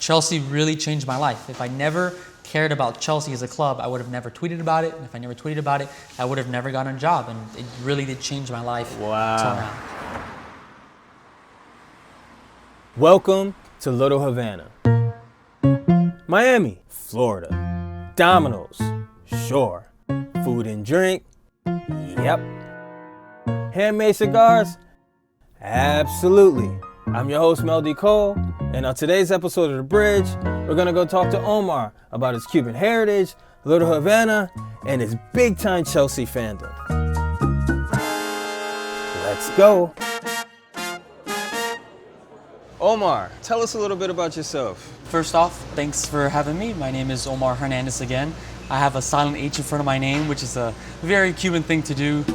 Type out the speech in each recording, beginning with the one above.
Chelsea really changed my life. If I never cared about Chelsea as a club, I would have never tweeted about it. And if I never tweeted about it, I would have never gotten a job. And it really did change my life till now. Welcome to Little Havana. Miami, Florida. Domino's, sure. Food and drink, yep. Handmade cigars, absolutely. I'm your host, Mel D Cole, and on today's episode of The Bridge, we're gonna go talk to Homar about his Cuban heritage, Little Havana, and his big-time Chelsea fandom. Let's go. Homar, tell us a little bit about yourself. First off, thanks for having me. My name is Homar Hernandez again. I have a silent H in front of my name, which is a very Cuban thing to do.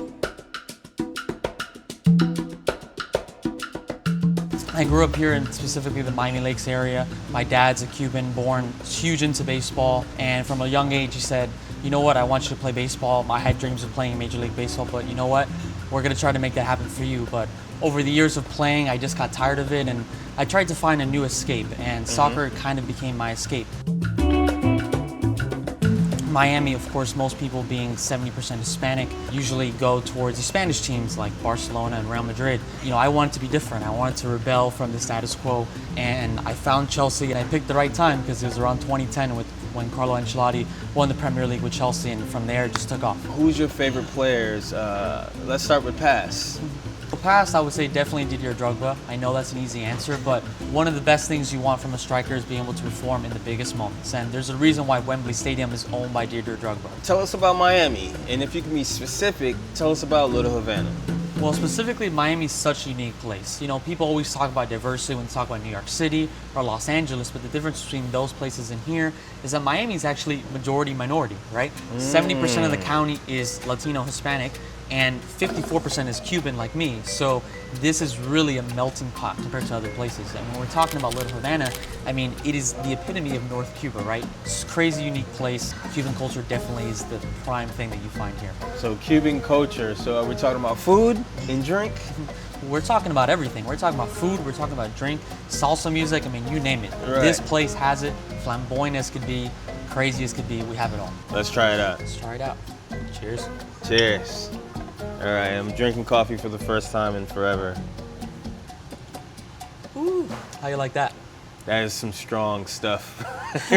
I grew up here in specifically the Miami Lakes area. My dad's a Cuban, born huge into baseball, and from a young age he said, you know what, I want you to play baseball. I had dreams of playing Major League Baseball, but you know what, we're gonna try to make that happen for you. But over the years of playing, I just got tired of it, and I tried to find a new escape, and soccer kind of became my escape. Miami, of course, most people being 70% Hispanic, usually go towards the Spanish teams like Barcelona and Real Madrid. You know, I wanted to be different. I wanted to rebel from the status quo, and I found Chelsea, and I picked the right time because it was around 2010 when Carlo Ancelotti won the Premier League with Chelsea, and from there it just took off. Who's your favorite players? Let's start with pass. The past, I would say definitely Didier Drogba. I know that's an easy answer, but one of the best things you want from a striker is being able to perform in the biggest moments. And there's a reason why Wembley Stadium is owned by Didier Drogba. Tell us about Miami, and if you can be specific, tell us about Little Havana. Well, specifically, Miami's such a unique place. You know, people always talk about diversity when they talk about New York City or Los Angeles, but the difference between those places and here is that Miami is actually majority minority, right? 70% of the county is Latino Hispanic, and 54% is Cuban like me. So this is really a melting pot compared to other places. And when we're talking about Little Havana, I mean, it is the epitome of North Cuba, right? It's a crazy unique place. Cuban culture definitely is the prime thing that you find here. So Cuban culture, so are we talking about food and drink? We're talking about everything. We're talking about food, we're talking about drink, salsa music, I mean, you name it. Right. This place has it, flamboyant as could be, crazy as could be, we have it all. Let's try it out. Let's try it out. Cheers. Cheers. All right, I'm drinking coffee for the first time in forever. Ooh, how you like that? That is some strong stuff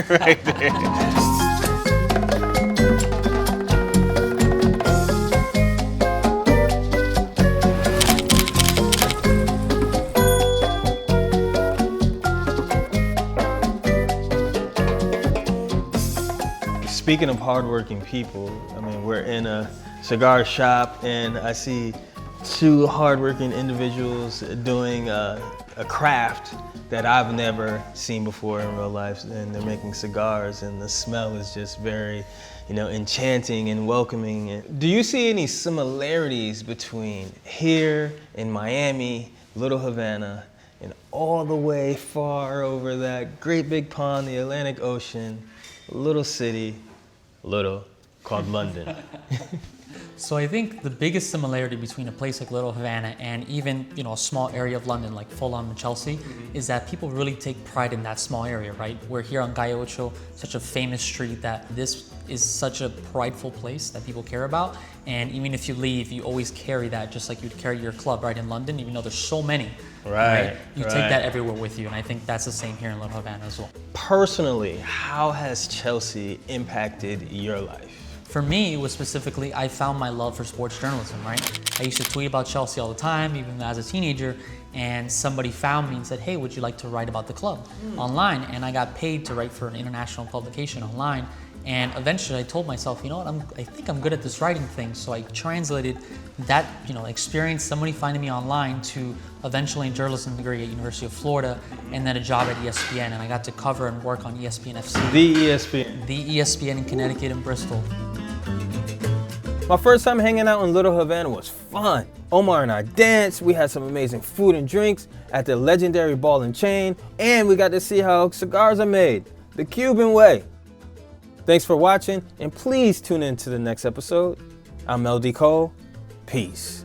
right there. Speaking of hardworking people, I mean, we're in a cigar shop and I see two hardworking individuals doing a craft that I've never seen before in real life, and they're making cigars, and the smell is just very, enchanting and welcoming. Do you see any similarities between here in Miami, Little Havana, and all the way far over that great big pond, the Atlantic Ocean, little city, called London? So I think the biggest similarity between a place like Little Havana and even, a small area of London like Fulham and Chelsea is that people really take pride in that small area, right? We're here on Calle Ocho, such a famous street, that this is such a prideful place that people care about. And even if you leave, you always carry that, just like you'd carry your club, right? In London, even though there's so many, right? You take that everywhere with you. And I think that's the same here in Little Havana as well. Personally, how has Chelsea impacted your life? For me, it was specifically, I found my love for sports journalism, right? I used to tweet about Chelsea all the time, even as a teenager, and somebody found me and said, hey, would you like to write about the club online? And I got paid to write for an international publication online. And eventually I told myself, you know what, I think I'm good at this writing thing. So I translated that, experience, somebody finding me online, to eventually a journalism degree at University of Florida, and then a job at ESPN. And I got to cover and work on ESPN FC. The ESPN. The ESPN in Connecticut and Bristol. My first time hanging out in Little Havana was fun. Homar and I danced, we had some amazing food and drinks at the legendary Ball and Chain, and we got to see how cigars are made, the Cuban way. Thanks for watching, and please tune in to the next episode. I'm Mel D Cole. Peace.